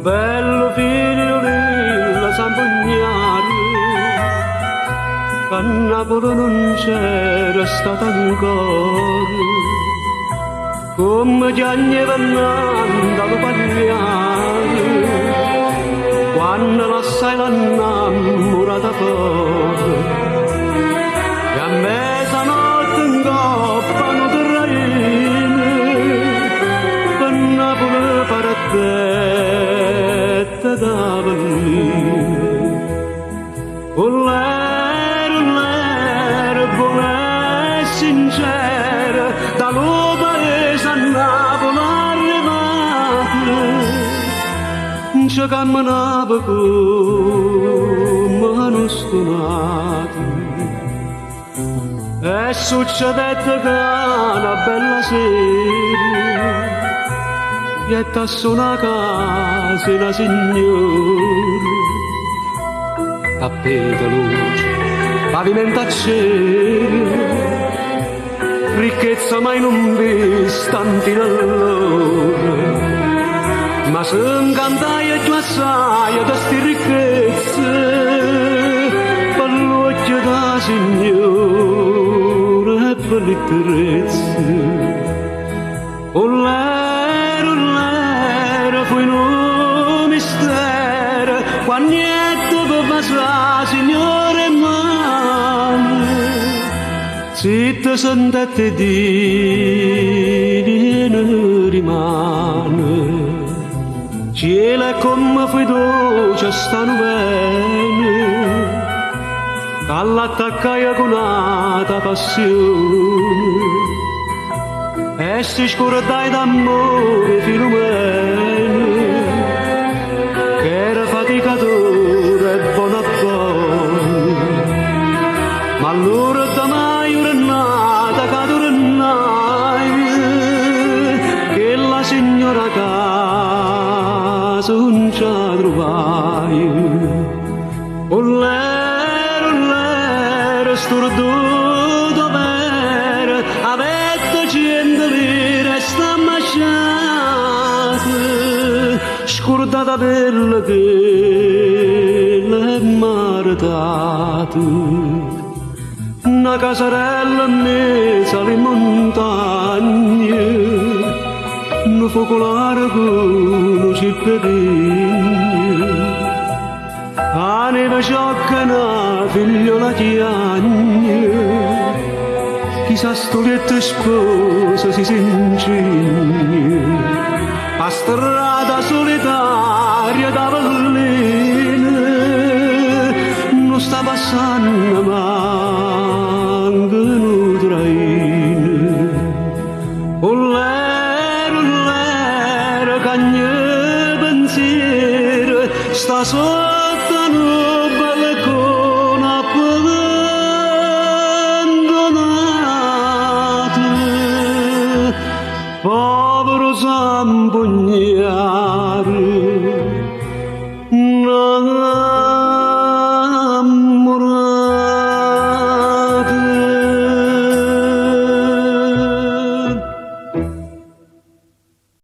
bello figlio della Sampognari, che a Napoli non c'era stato ancora, come Gianni Fernando lo Pagliari, quando l'assai l'annamorata fuori, e a mezzanotte in coppa non terraini, per Napoli paradetta da Berlino. L'era buona e sincera, da paese a Napoli arrivata, ci camminava come non stonati. E succedette che una bella sera, e tassò una casa una signora, tappeta luce, pavimento a cielo, ricchezza mai non vista antina allora, ma se incantai più assai da sti ricchezze, per l'occhio da signora e per l'itterezza. L'era fu in un mistero, quando niente per passare, signore e mamma, zitta sentette dire rimane, cielo è come fiducia stanno bene, che all'attaccai con una passione, e si scordai d'amore Filomeno, che era faticatore e buono a buono, ma allora da mai una nata cadornai, che la signora casa non ci trovai. L'era storduto per avete 100 lire e sta masciata, scordata bella che l'è maritata, una casarella in mezzo alle montagne, un focolare con un cippedegno, a neve sciocca una figliola chiagna, chissà stoletta sposa si s'incegna, a strada solitaria da Berlino, non sta passando manco un traino. L'era cagne pensiero, sta sotto un balcone abbandonato, povero Sampognari.